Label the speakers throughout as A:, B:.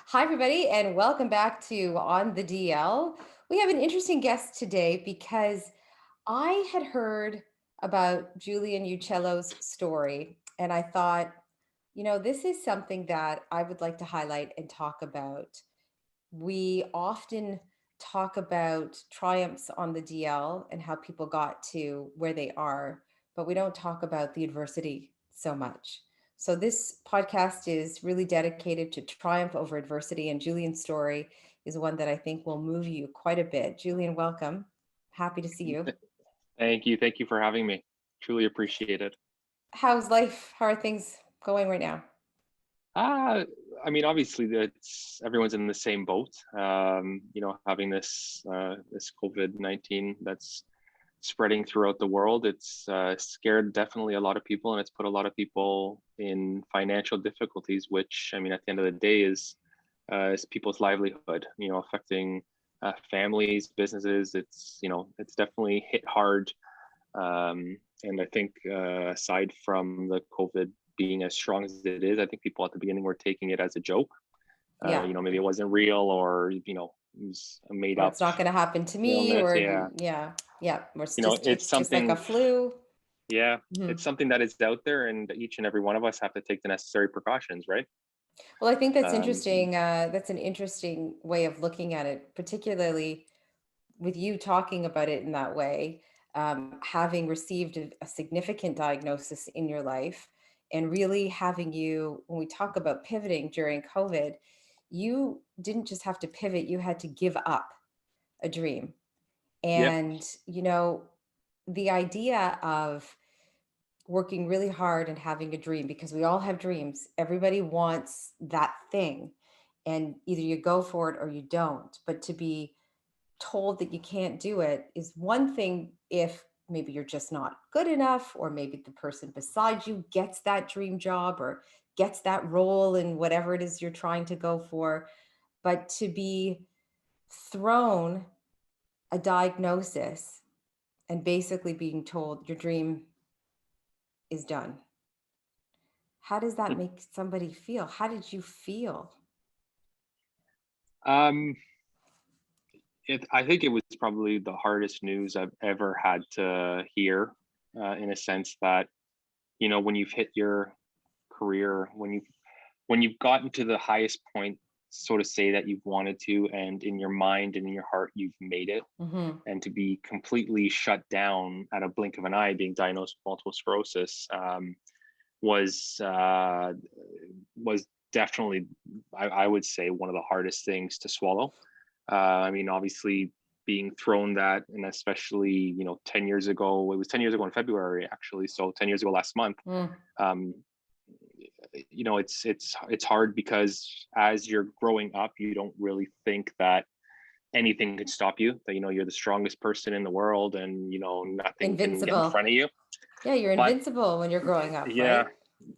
A: Hi, everybody, and welcome back to On the DL. We have an interesting guest today because I had heard about Julian Uccello's story, and I thought, this is something that I would like to highlight and talk about. We often talk about triumphs on the DL and how people got to where they are, but we don't talk about the adversity so much. So, this podcast is really dedicated to triumph over adversity, and Julian's story is one that I think will move you quite a bit. Julian, welcome. Happy to see you.
B: Thank you. Thank you for having me. Truly appreciate it.
A: How's life? How are things going right now?
B: Uh, I mean, obviously, it's everyone's in the same boat. Having this COVID-19 that's spreading throughout the world. It's scared definitely a lot of people, and it's put a lot of people in financial difficulties. Which, I mean, at the end of the day, is people's livelihood. Affecting families, businesses. It's definitely hit hard. And I think aside from the COVID being as strong as it is, I think people at the beginning were taking it as a joke.
A: Yeah.
B: Maybe it wasn't real, or it was a made
A: Or
B: up
A: it's not going to happen to me,
B: illness.
A: or
B: Yeah,
A: yeah, yeah, or
B: it's
A: it's just like a
B: something.
A: flu.
B: Yeah,
A: Mhm.
B: it's something that is out there, and each and every one of us have to take the necessary precautions, right?
A: Well, I think that's
B: Um,
A: interesting. That's an interesting way of looking at it, particularly with you talking about it in that way, having received a significant diagnosis in your life, and really having you, when we talk about pivoting during COVID, you didn't just have to pivot, you had to give up a dream.
B: yep.
A: And, the idea of working really hard and having a dream, because we all have dreams. Everybody wants that thing. And either you go for it or you don't. But to be told that you can't do it is one thing if maybe you're just not good enough, or maybe the person beside you gets that dream job or gets that role in whatever it is you're trying to go for. But to be thrown a diagnosis and basically being told your dream is done. How does that make somebody feel? How did you feel?
B: Um, I think it was probably the hardest news I've ever had to hear, in a sense that, when you've hit your career, when you've gotten to the highest point, so to say, that you've wanted to, and in your mind and in your heart, you've made it,
A: Hmm.
B: and to be completely shut down at a blink of an eye, being diagnosed with multiple sclerosis, was was definitely, I would say, one of the hardest things to swallow. I mean, obviously, being thrown that, and especially 10 years ago, it was 10 years ago in February, actually, so 10 years ago last month.
A: Mm.
B: um, it's hard because as you're growing up, you don't really think that anything can stop you, that you're the strongest person in the world, and nothing can get in
A: Invincible.
B: front of you.
A: Yeah, you're
B: But
A: invincible when you're growing up,
B: yeah,
A: right?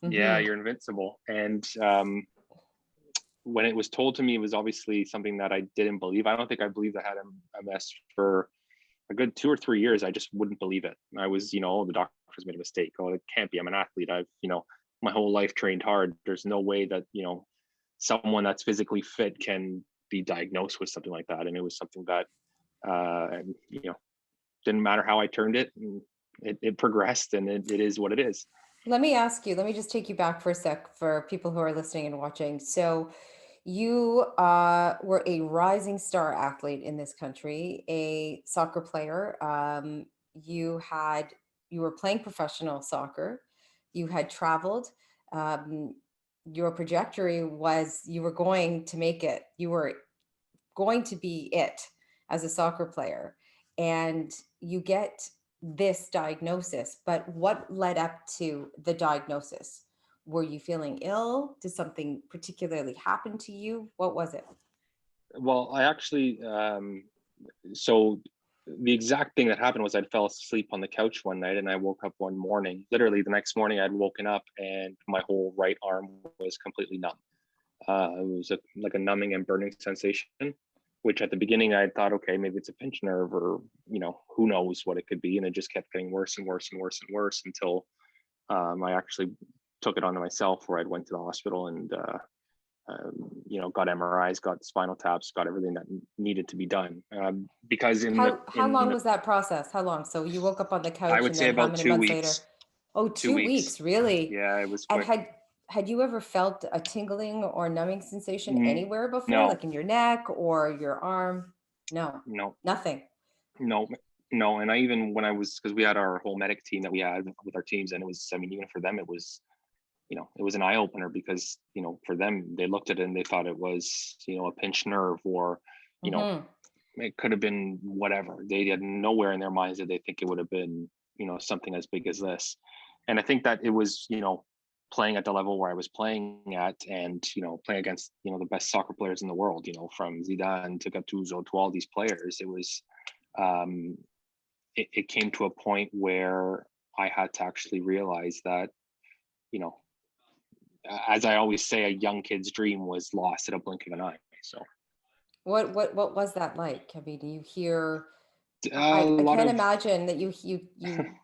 B: yeah,
A: Hmm.
B: you're invincible. And when it was told to me, it was obviously something that I didn't believe. I don't think I believed I had MS for a good 2 or 3 years. I just wouldn't believe it. I was, oh, the doctors made a mistake. Oh, it can't be. I'm an athlete. I've, my whole life trained hard. There's no way that, someone that's physically fit can be diagnosed with something like that. And it was something that, and, didn't matter how I turned it. And it progressed, and it is what it is.
A: Let me ask you, let me just take you back for a sec for people who are listening and watching. So, you were a rising star athlete in this country, a soccer player. You were playing professional soccer. You had traveled. Um, your trajectory was you were going to make it. You were going to be it as a soccer player, and you get this diagnosis. But what led up to the diagnosis? Were you feeling ill? Did something particularly happen to you? What was it?
B: Well, I actually, so the exact thing that happened was I fell asleep on the couch one night, and I woke up one morning. Literally, the next morning, I'd woken up and my whole right arm was completely numb. It was like a numbing and burning sensation, which at the beginning I thought, okay, maybe it's a pinched nerve, or who knows what it could be. And it just kept getting worse and worse and worse and worse until I actually took it onto myself, where I went to the hospital, and got MRIs, got spinal taps, got everything that needed to be done. Because
A: How long was that process? How long? So you woke up on the
B: I
A: couch
B: would
A: and
B: say
A: then how
B: about
A: many
B: two
A: months later?
B: weeks,
A: Oh,
B: 2 weeks.
A: 2 weeks, really?
B: Yeah, it was
A: And
B: quick.
A: had you ever felt a tingling or numbing sensation
B: Mm,
A: anywhere before,
B: no,
A: like in your neck or your arm? No,
B: no,
A: nothing.
B: no, no. And I even when I was, because we had our whole medic team that we had with our teams, and it was, I mean, even for them, it was, it was an eye opener because, for them, they looked at it and they thought it was, a pinched nerve, or, you know,
A: Hmm.
B: it could have been whatever. They had nowhere in their minds that they think it would have been, something as big as this. And I think that it was, playing at the level where I was playing at, and, playing against, the best soccer players in the world, from Zidane to Gattuso to all these players. It was, um, it came to a point where I had to actually realize that, you know, as I always say, a young kid's dream was lost at a blink of an eye. So
A: What was that like? I mean, you hear,
B: a
A: I
B: lot
A: can't
B: of
A: imagine that you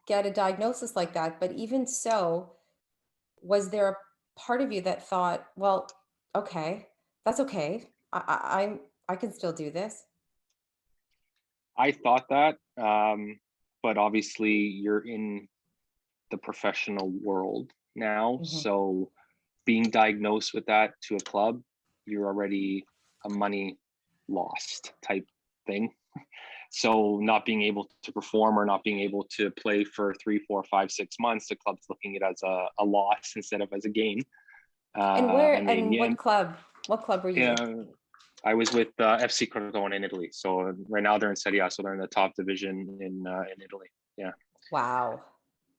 A: get a diagnosis like that, but even so, was there a part of you that thought, well, okay, that's okay. I can still do this.
B: I thought that, but obviously you're in the professional world now,
A: Hmm.
B: so being diagnosed with that to a club, you're already a money lost type thing. So not being able to perform or not being able to play for 3, 4, 5, 6 months, the club's looking at it as a loss instead of as a gain.
A: And
B: And then
A: what club? What club were you with?
B: yeah, I was with FC Crotone in Italy. So right now they're in Serie A, so they're in the top division in Italy. Yeah,
A: Wow.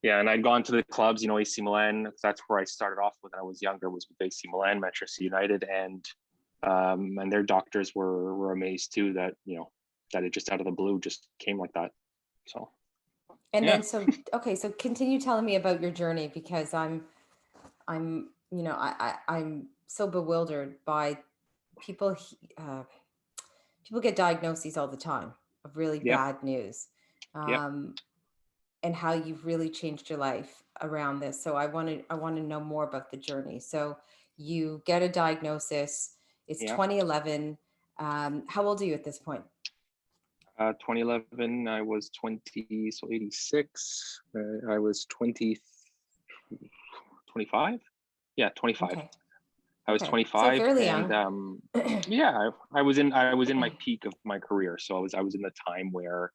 B: yeah. And I'd gone to the clubs, AC Milan. That's where I started off when I was younger. Was with AC Milan, Manchester United, and their doctors were amazed too that that it just out of the blue just came like that. So
A: And
B: yeah,
A: then okay, so continue telling me about your journey because I'm so bewildered by people. People get diagnoses all the time of really
B: yep,
A: bad news,
B: yep,
A: um, and how you've really changed your life around this. So I want to know more about the journey. So you get a diagnosis. It's
B: yeah.
A: 2011. How old are you at this point?
B: 2011, I was 20, so 86. I was 20, 25. Yeah, 25.
A: Okay.
B: I was
A: Okay. So
B: 25,
A: fairly
B: and
A: young.
B: yeah, I was in my peak of my career. So I was in the time where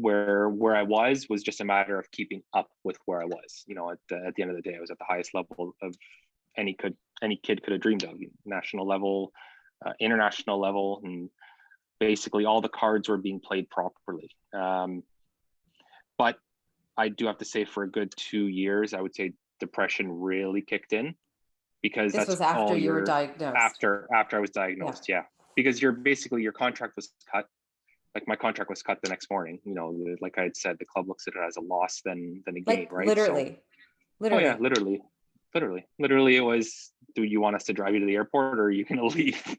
B: I was just a matter of keeping up with where I was. At the end of the day, I was at the highest level of any kid could have dreamed of, national level, international level, and basically all the cards were being played properly. But I do have to say, for a good 2 years, I would say depression really kicked in, because
A: This
B: that's
A: was after
B: all
A: you were
B: you're
A: diagnosed.
B: after I was
A: Yeah.
B: diagnosed. Yeah, because you're basically, your contract was cut. Like, my contract was cut the next morning. Like I had said, the club looks at it as a loss than a gain,
A: Like
B: right? So,
A: literally,
B: oh yeah,
A: literally.
B: literally, it was, do you want us to drive you to the airport, or are you gonna leave?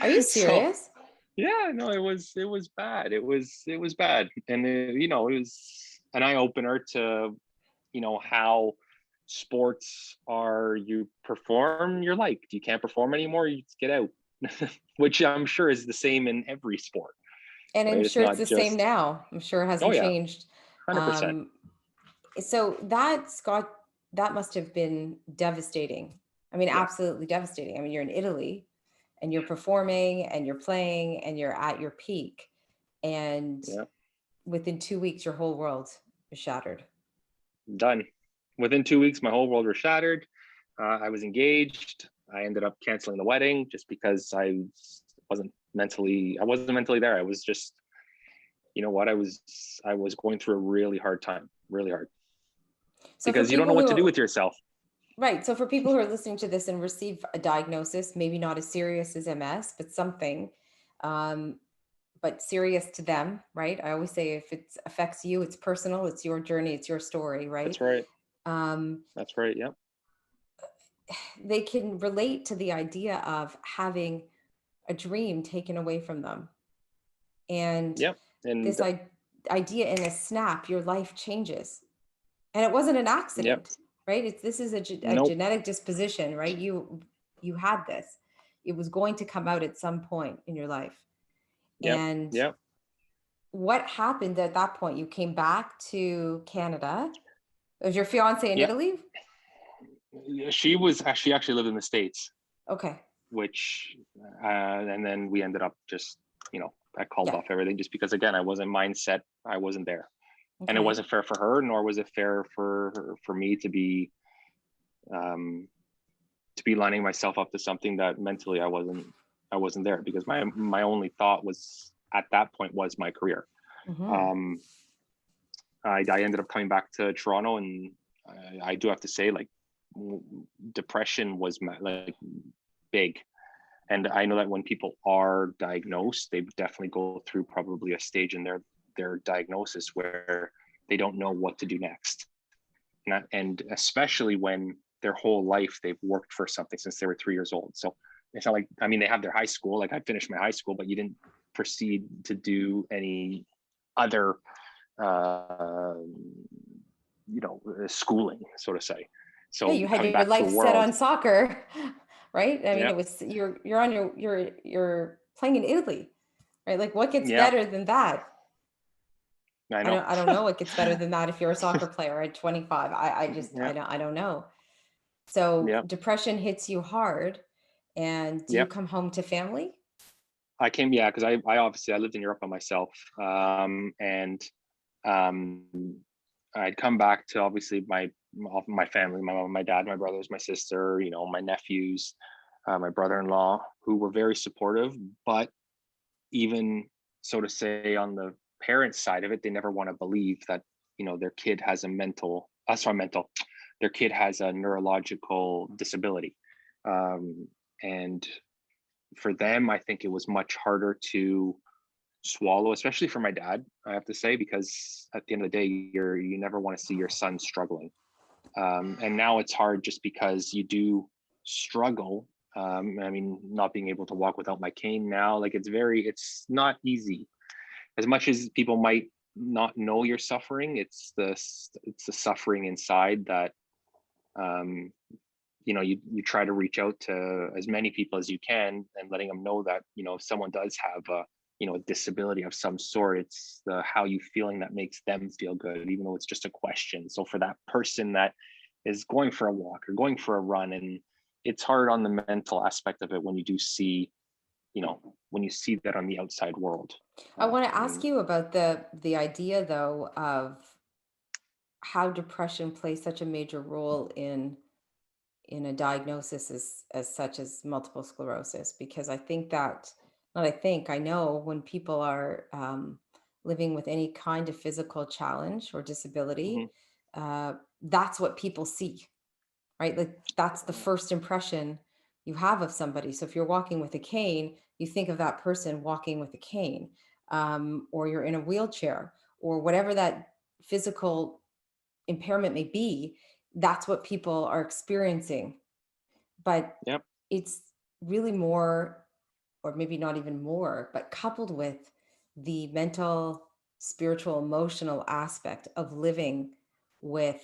A: Are you
B: So
A: serious?
B: yeah, no, it was bad. It was bad, and it was an eye opener to how sports are. You perform, you're liked. You can't perform anymore, you just get out. Which I'm sure is the same in every sport,
A: And I'm
B: right? It's
A: sure it's
B: not
A: the same
B: just,
A: now. I'm sure it
B: oh
A: hasn't
B: yeah,
A: changed.
B: 100%.
A: Um, so that must have been devastating. I mean,
B: Yeah,
A: absolutely devastating. I mean, you're in Italy and you're performing and you're playing and you're at your peak. And
B: yeah,
A: within 2 weeks, your whole world is shattered.
B: done. Within 2 weeks, my whole world was shattered. I was engaged. I ended up canceling the wedding just because I wasn't mentally there. I was just, what, I was going through a really hard time, really hard,
A: So for
B: because you don't know
A: people
B: what to do
A: who
B: with yourself.
A: Right. So for people who are listening to this and receive a diagnosis, maybe not as serious as MS, but something, um, but serious to them, right? I always say if it affects you, it's personal, it's your journey, it's your story, right?
B: That's right.
A: Um,
B: That's right. Yep.
A: they can relate to the idea of having a dream taken away from them. And
B: Yep. And
A: this idea in a snap, your life changes. And it wasn't an
B: yep.
A: accident, right? This is a
B: Nope.
A: genetic disposition, right? you had this. It was going to come out at some point in your life.
B: Yep.
A: And
B: Yep.
A: what happened at that point? You came back to Canada. Was your fiance in
B: Yep.
A: Italy?
B: She actually lived in the States,
A: Okay.
B: which, and then we ended up just, I called
A: Yeah.
B: off everything just because, again, I wasn't mindset. I wasn't there. And it
A: Okay.
B: wasn't fair for her, nor was it fair for me to be lining myself up to something that mentally I wasn't there, because my only thought was at that point was my career.
A: Mm-hmm.
B: I ended up coming back to Toronto, and I do have to say, like, depression was like big. And I know that when people are diagnosed, they definitely go through probably a stage in their diagnosis where they don't know what to do next. And especially when their whole life they've worked for something since they were 3 years old. So it's not like, I mean, they have their high school, like I finished my high school, but you didn't proceed to do any other, schooling, so to say.
A: Yeah,
B: So
A: you had
B: coming
A: your
B: back to the
A: life set
B: world,
A: on soccer, right? I mean,
B: yeah,
A: it was you're on you're playing in Italy, right? Like what gets
B: yeah,
A: better than that?
B: I know,
A: I don't know what gets better than that if you're a soccer player at 25.
B: yeah,
A: I don't know. So
B: yeah,
A: depression hits you hard, and do you
B: yeah.
A: come home to family?
B: I came, yeah, because I obviously I lived in Europe by myself, and um, I'd come back to obviously my family, my mom, my dad, my brothers, my sister, my nephews, my brother-in-law, who were very supportive. But even, so to say, on the parents' side of it, they never want to believe that their kid has their kid has a neurological disability, and for them, I think it was much harder to swallow, especially for my dad, I have to say, because at the end of the day, you never want to see your son struggling. And now it's hard just because you do struggle. I mean, not being able to walk without my cane now, like it's not easy. As much as people might not know you're suffering, it's the suffering inside that, um, you try to reach out to as many people as you can, and letting them know that, if someone does have a disability of some sort, it's the how you feeling that makes them feel good, even though it's just a question. So for that person that is going for a walk or going for a run, and it's hard on the mental aspect of it when you do see, when you see that on the outside world.
A: I want to ask
B: And
A: you about the idea though of how depression plays such a major role in a diagnosis as such as multiple sclerosis, because I think that, not I think, I know when people are living with any kind of physical challenge or disability,
B: mhm,
A: that's what people see, right? Like that's the first impression you have of somebody. So if you're walking with a cane, you think of that person walking with a cane, or you're in a wheelchair, or whatever that physical impairment may be, that's what people are experiencing. But
B: yep,
A: it's really more, or maybe not even more, but coupled with the mental, spiritual, emotional aspect of living with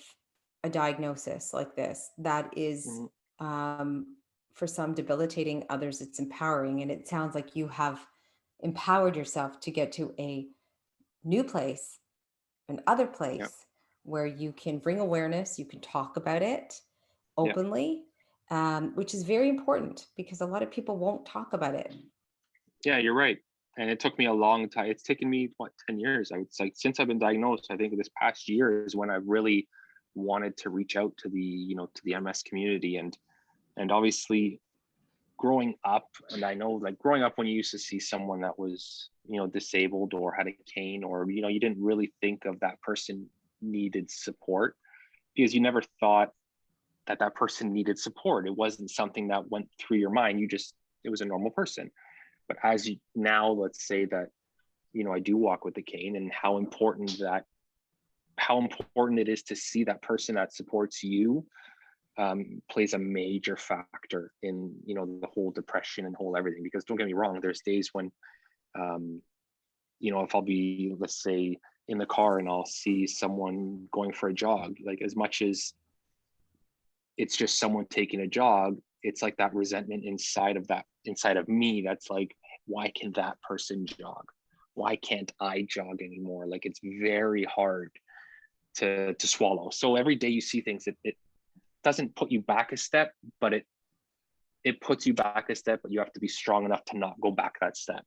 A: a diagnosis like this that is,
B: mhm,
A: um, for some debilitating, others it's empowering. And it sounds like you have empowered yourself to get to a new place, an other
B: yep,
A: place where you can bring awareness, you can talk about it
B: yep.
A: openly, which is very important because a lot of people won't talk about it.
B: Yeah, you're right. And it took me a long time. It's taken me, what, 10 years? It's like since I've been diagnosed, I think this past year is when I really wanted to reach out to the MS community. And obviously growing up, and I know, like, growing up, when you used to see someone that was, disabled or had a cane, or, you didn't really think of that person needed support, because you never thought that that person needed support. It wasn't something that went through your mind. It was a normal person. But as you now, let's say that, I do walk with the cane, and how important it is to see that person that supports you, plays a major factor in, the whole depression and whole everything. Because don't get me wrong, there's days when, um, if I'll be, let's say, in the car and I'll see someone going for a jog, like, as much as it's just someone taking a jog, it's like that resentment inside of me that's like, why can that person jog? Why can't I jog anymore? Like, it's very hard to swallow. So every day you see things, it doesn't put you back a step, but it puts you back a step, but you have to be strong enough to not go back that step.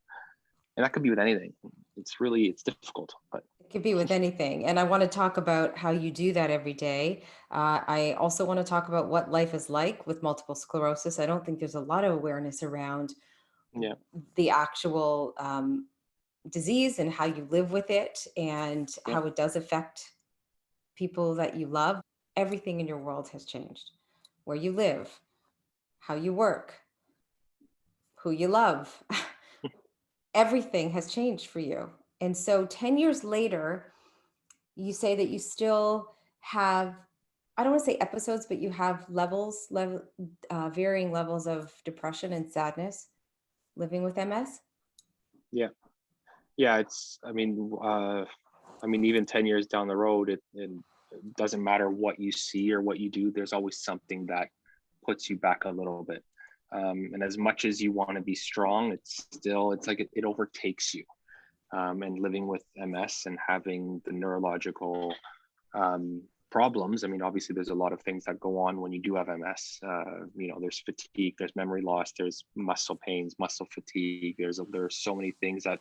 B: And that could be with anything. It's difficult, but
A: It could be with anything. And I want to talk about how you do that every day. I also want to talk about what life is like with multiple sclerosis. I don't think there's a lot of awareness around
B: yeah.
A: the actual disease and how you live with it and
B: Yeah.
A: how it does affect people that you love. Everything in your world has changed. Where you live, how you work, who you love. Everything has changed for you. And so 10 years later, you say that you still have, I don't want to say episodes, but you have varying levels of depression and sadness living with MS.
B: Yeah. Yeah. Even 10 years down the road, it doesn't matter what you see or what you do. There's always something that puts you back a little bit. And as much as you want to be strong, it's like it overtakes you. And living with MS and having the neurological problems. I mean, obviously, there's a lot of things that go on when you do have MS. There's fatigue, there's memory loss, there's muscle pains, muscle fatigue. There's so many things that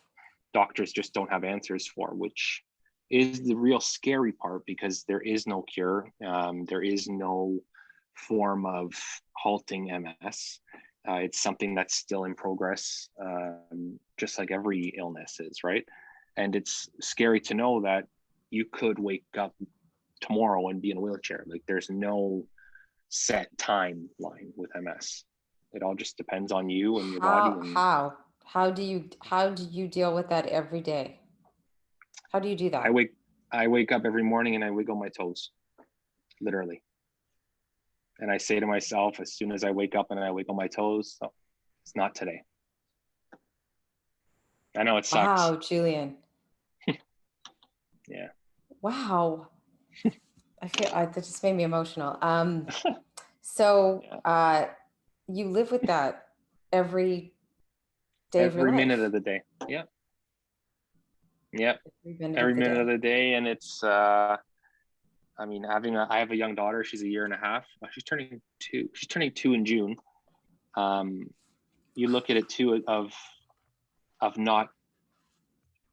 B: doctors just don't have answers for, which is the real scary part, because there is no cure. There is no form of halting MS. It's something that's still in progress, just like every illness is, right? And it's scary to know that you could wake up tomorrow and be in a wheelchair. Like, there's no set timeline with MS. It all just depends on you and your body. And
A: How do you deal with that every day? How do you do
B: I
A: that?
B: wake up every morning and I wiggle my toes, literally. And I say to myself, as soon as I wake up and I wiggle my toes, oh, it's not today. I know it sucks.
A: Wow, Julian.
B: Yeah.
A: Wow. That just made me emotional. So
B: Yeah.
A: you live with that every day of your
B: Every minute
A: life.
B: of the day. Yeah. Yeah.
A: Every minute of
B: Every
A: the
B: minute of
A: day.
B: the day. And it's I have a young daughter. She's a year and a half. She's turning 2. She's turning 2 in June. You look at it too, of not,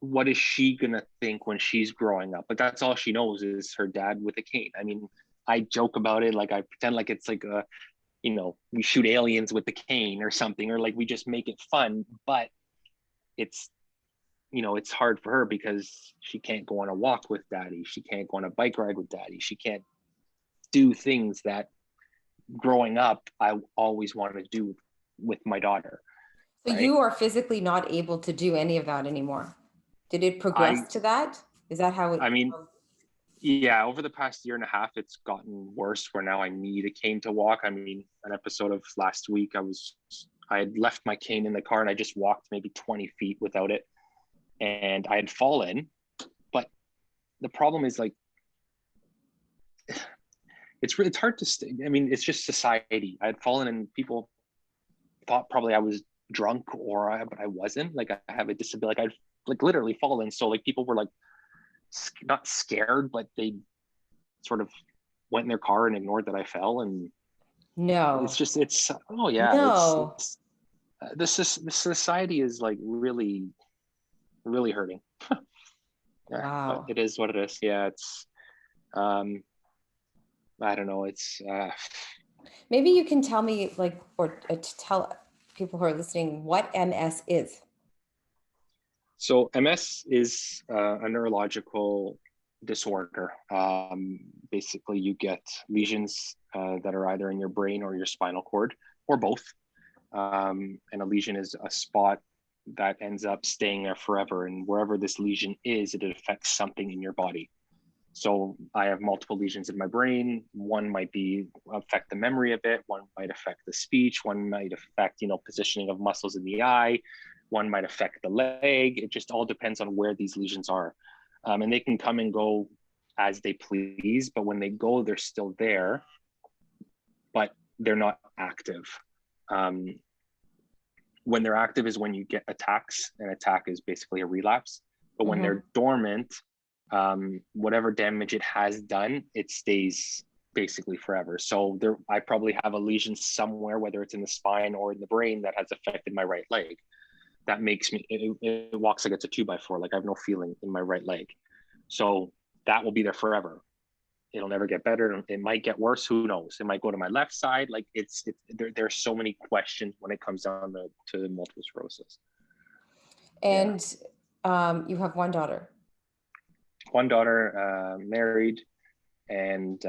B: what is she gonna think when she's growing up? But that's all she knows is her dad with a cane. I mean, I joke about it, like I pretend like it's like we shoot aliens with the cane or something, or like we just make it fun. But it's it's hard for her because she can't go on a walk with daddy. She can't go on a bike ride with daddy. She can't do things that growing up I always wanted to do with my daughter,
A: So
B: right?
A: you are physically not able to do any of that anymore. Did it
B: I
A: progress to that? Is that how it?
B: I mean, yeah, over the past year and a half, it's gotten worse where now I need a cane to walk. I mean, an episode of last week, I had left my cane in the car and I just walked maybe 20 feet without it. And I had fallen. But the problem is, like, it's hard to stay. I mean, it's just society. I had fallen and people thought probably I was drunk, but I wasn't. Like, I have a disability. Like, I'd like literally fallen. So like people were like not scared, but they sort of went in their car and ignored that I fell. And
A: No,
B: oh yeah,
A: no.
B: the society is like really, really hurting. Yeah, but
A: Wow.
B: it is what it is. Yeah, it's I don't know. It's
A: Maybe you can tell me, like, or to tell people who are listening what MS is.
B: so MS is a neurological disorder. Basically, you get lesions that are either in your brain or your spinal cord, or both. And a lesion is a spot that ends up staying there forever. And wherever this lesion is, it affects something in your body. So I have multiple lesions in my brain. One might affect the memory a bit. One might affect the speech. One might affect, positioning of muscles in the eye. One might affect the leg. It just all depends on where these lesions are. And they can come and go as they please, but when they go, they're still there, but they're not active. When they're active is when you get attacks. An attack is basically a relapse. But when they're dormant, whatever damage it has done, it stays basically forever. So I probably have a lesion somewhere, whether it's in the spine or in the brain, that has affected my right leg. That makes me, it walks like it's a 2x4. Like I have no feeling in my right leg. So that will be there forever. It'll never get better. It might get worse. Who knows? It might go to my left side. Like there's so many questions when it comes down to multiple sclerosis.
A: And you have one daughter.
B: One daughter, married. And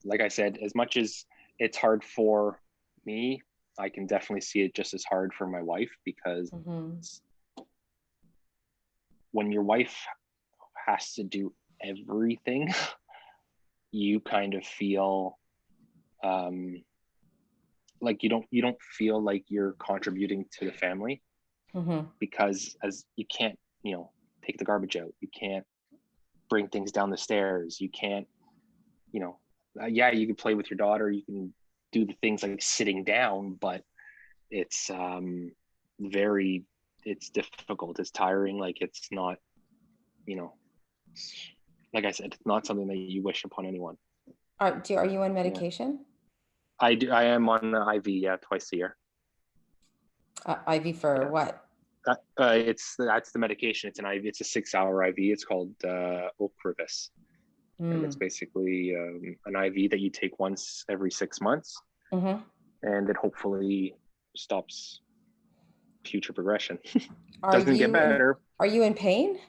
B: like I said, as much as it's hard for me, I can definitely see it just as hard for my wife, because when your wife has to do everything, you kind of feel like you don't feel like you're contributing to the family, because as you can't, take the garbage out, you can't bring things down the stairs, you can't, yeah, you can play with your daughter, you can do the things like sitting down, but it's it's difficult, it's tiring. Like it's not, like I said, it's not something that you wish upon anyone.
A: Are you on medication?
B: I do. I am on IV, yeah, twice a year.
A: IV for what?
B: That's the medication. It's an IV. It's a 6-hour IV. It's called Ocrevus. And it's basically an IV that you take once every 6 months, and it hopefully stops future progression. Doesn't get better.
A: Are you in pain?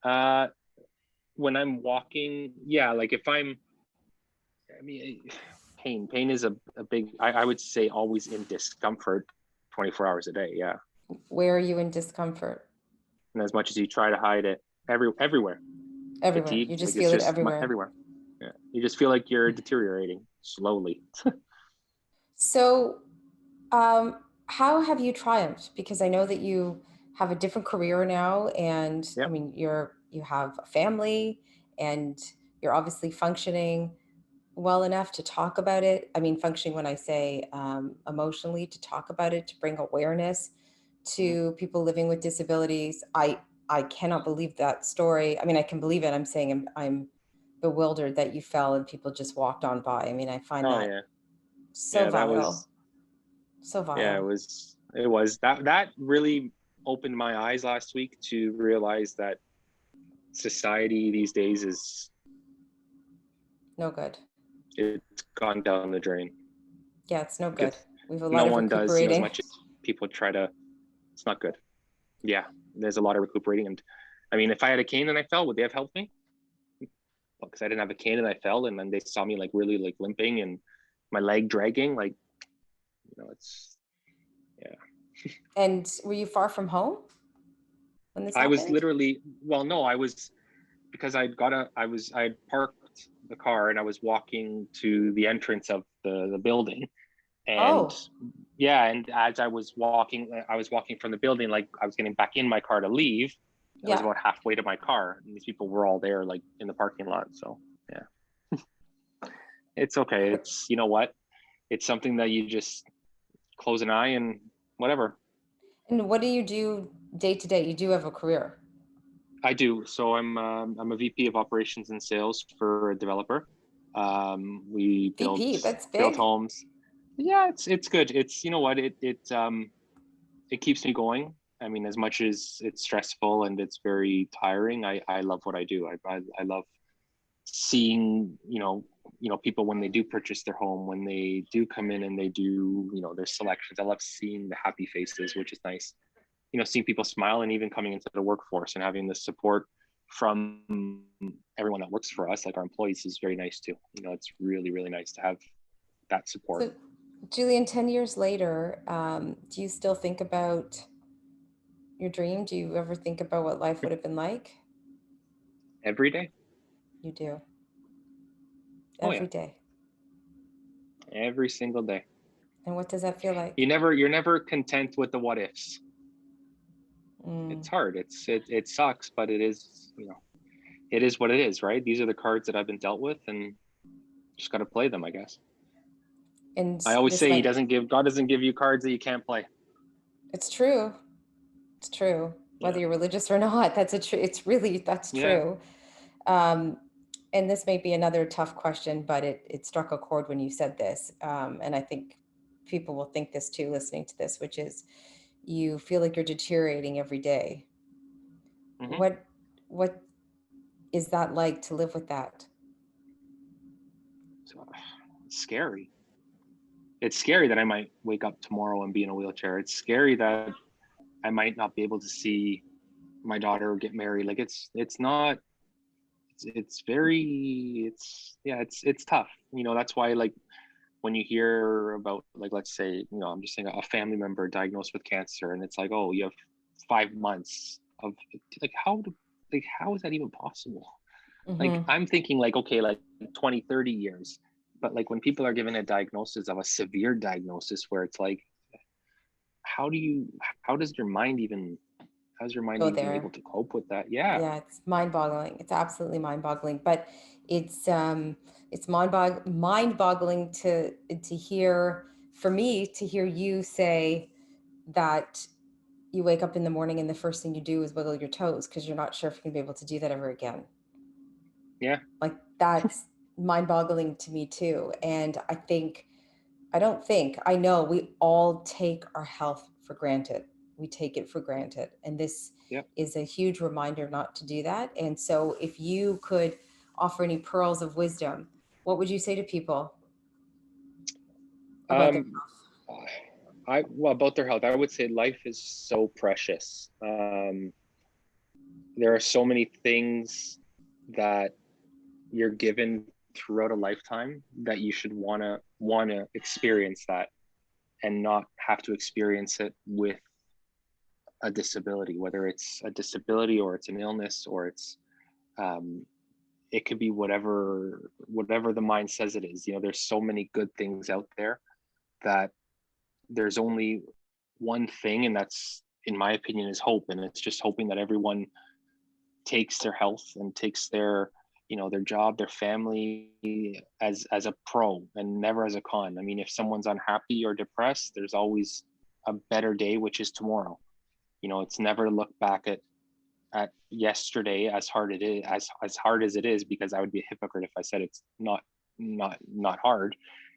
B: When I'm walking, yeah. Like if pain is a big. I would say always in discomfort, 24 hours a day. Yeah.
A: Where are you in discomfort?
B: And as much as you try to hide it, everywhere.
A: Fatigue, you just feel it everywhere.
B: Everywhere. Yeah. You just feel like you're deteriorating slowly.
A: So, how have you triumphed? Because I know that you have a different career now, and I mean, you have a family, and you're obviously functioning well enough to talk about it. I mean, functioning when I say emotionally, to talk about it, to bring awareness to people living with disabilities. I cannot believe that story. I mean, I can believe it. I'm saying I'm bewildered that you fell and people just walked on by. I mean, I find so vile. So vile.
B: Yeah, it was that really opened my eyes last week to realize that society these days is
A: no good.
B: It's gone down the drain.
A: Yeah, it's no good. We have a lot of recuperating.
B: No one does as much as people try to. It's not good. Yeah, there's a lot of recuperating. And I mean, if I had a cane and I fell, would they have helped me? Because I didn't have a cane and I fell, and then they saw me like really like limping and my leg dragging. Like, it's
A: And were you far from home when this happened?
B: I was literally, no, I was, because I had parked the car and I was walking to the entrance of the building. And and as I was walking from the building, like I was getting back in my car to leave. I was about halfway to my car, and these people were all there like in the parking lot. So yeah. It's okay. It's, you know what? It's something that you just close an eye and whatever.
A: And what do you do day to day? You do have a career.
B: I do. So I'm a VP of operations and sales for a developer. We build homes. Yeah, it's good. It's, you know what, it keeps me going. I mean, as much as it's stressful and it's very tiring, I love what I do. I love seeing, people when they do purchase their home, when they do come in and they do, their selections. I love seeing the happy faces, which is nice. Seeing people smile, and even coming into the workforce and having the support from everyone that works for us, like our employees, is very nice too. It's really, really nice to have that support.
A: So, Julian, 10 years later, do you still think about your dream? Do you ever think about what life would have been like?
B: Every day.
A: You do. Every day.
B: Every single day.
A: And what does that feel like?
B: You're never content with the what ifs. It's hard. It sucks, but it is, it is what it is, right? These are the cards that I've been dealt with, and just got to play them, I guess.
A: And
B: I always
A: this
B: say
A: might,
B: God doesn't give you cards that you can't play.
A: it's true. It's true. Whether
B: Yeah.
A: you're religious or not, it's really, that's
B: Yeah.
A: true. Um, and this may be another tough question, but it struck a chord when you said this. And I think people will think this too, listening to this, which is you feel like you're deteriorating every day.
B: Hmm.
A: What, what is that like to live with that?
B: So it's scary. It's scary that I might wake up tomorrow and be in a wheelchair. It's scary that I might not be able to see my daughter get married. Like it's not, it's very, it's tough. That's why, like, when you hear about, like, let's say, I'm just saying, a family member diagnosed with cancer, and it's like, oh, you have 5 months of, like, how is that even possible? Like,
A: Hmm.
B: I'm thinking, like, okay, like 20, 30 years. But like when people are given a diagnosis of a severe diagnosis where it's like, how do you, how does your mind even, how's your mind
A: Go
B: even able
A: there.
B: to cope with that? Yeah.
A: Yeah, it's mind-boggling. It's absolutely mind-boggling. But it's mind-boggling to hear, for me, to hear you say that you wake up in the morning and the first thing you do is wiggle your toes because you're not sure if you're gonna be able to do that ever again.
B: Yeah.
A: Like that's mind-boggling to me too. And I know we all take our health for granted. We take it for granted. And this
B: Yeah.
A: is a huge reminder not to do that. And so, if you could offer any pearls of wisdom, what would you say to people about their
B: Um, well, about their health, I would say life is so precious. There are so many things that you're given throughout a lifetime that you should wanna experience that, and not have to experience it with a disability, whether it's a disability or it's an illness or um, it could be whatever the mind says it is. There's so many good things out there that there's only one thing, and that's, in my opinion, is hope. And it's just hoping that everyone takes their health and takes their job, their family, as a pro and never as a con. I mean, if someone's unhappy or depressed, there's always a better day, which is tomorrow. It's never look back at yesterday as hard it is as hard as it is, because I would be a hypocrite if I said it's not hard.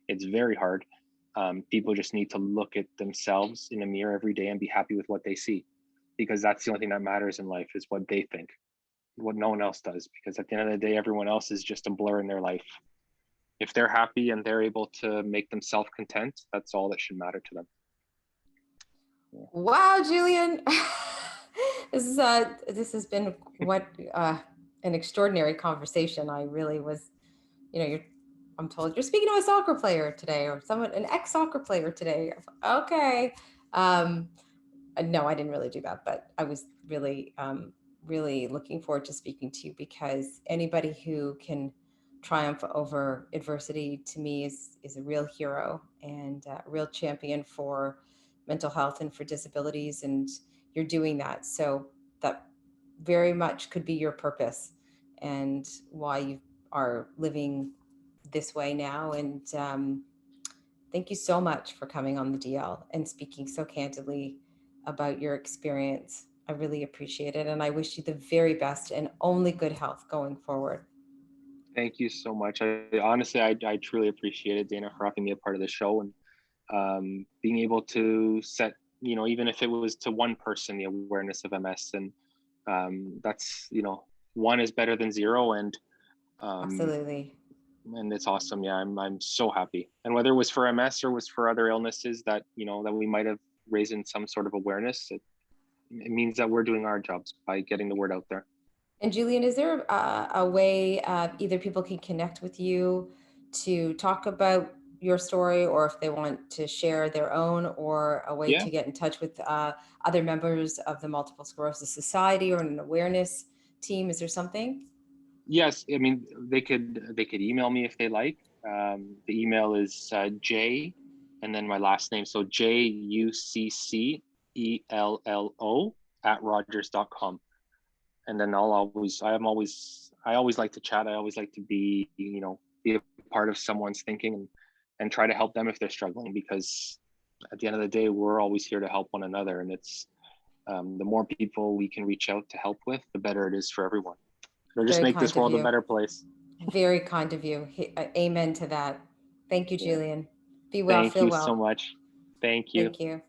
B: It's very hard. People just need to look at themselves in a mirror every day and be happy with what they see, because that's the only thing that matters in life, is what they think, what no one else does, because at the end of the day, everyone else is just a blur in their life. If they're happy and they're able to make themselves content, that's all that should matter to them. Yeah.
A: Wow, Julian. This has been what an extraordinary conversation. I really was, you're I'm told you're speaking to a soccer player today, or someone, an ex-soccer player today. Okay. Um, no, I didn't really do that, but I was really, really looking forward to speaking to you, because anybody who can triumph over adversity to me is a real hero and a real champion for mental health and for disabilities. And you're doing that. So that very much could be your purpose and why you are living this way now. And thank you so much for coming on the DL and speaking so candidly about your experience. I really appreciate it. And I wish you the very best and only good health going forward.
B: Thank you so much. I truly appreciate it, Dana, for having me a part of the show, and being able to set, even if it was to one person, the awareness of MS. And that's, one is better than zero. Um,
A: Absolutely.
B: and it's awesome. Yeah, I'm so happy. And whether it was for MS or was for other illnesses that, that we might have raised in some sort of awareness, it means that we're doing our jobs by getting the word out there.
A: And Julian, is there a way either people can connect with you to talk about your story, or if they want to share their own, or a way
B: Yeah.
A: to get in touch with other members of the Multiple Sclerosis Society or an awareness team? Is there something?
B: Yes. I mean, they could email me if they like. The email is J, and then my last name. So JUCCELLO @rogers.com. And then I always like to chat. I always like to be a part of someone's thinking, try to help them if they're struggling, because at the end of the day, we're always here to help one another. And it's the more people we can reach out to help with, the better it is for everyone. It'll just
A: Very
B: make this
A: kind of
B: world a
A: you.
B: better place.
A: Very kind of you. Amen to that. Thank you,
B: Yeah.
A: Julian. Be well,
B: Thank
A: feel
B: you so
A: well.
B: much. Thank you.
A: Thank you.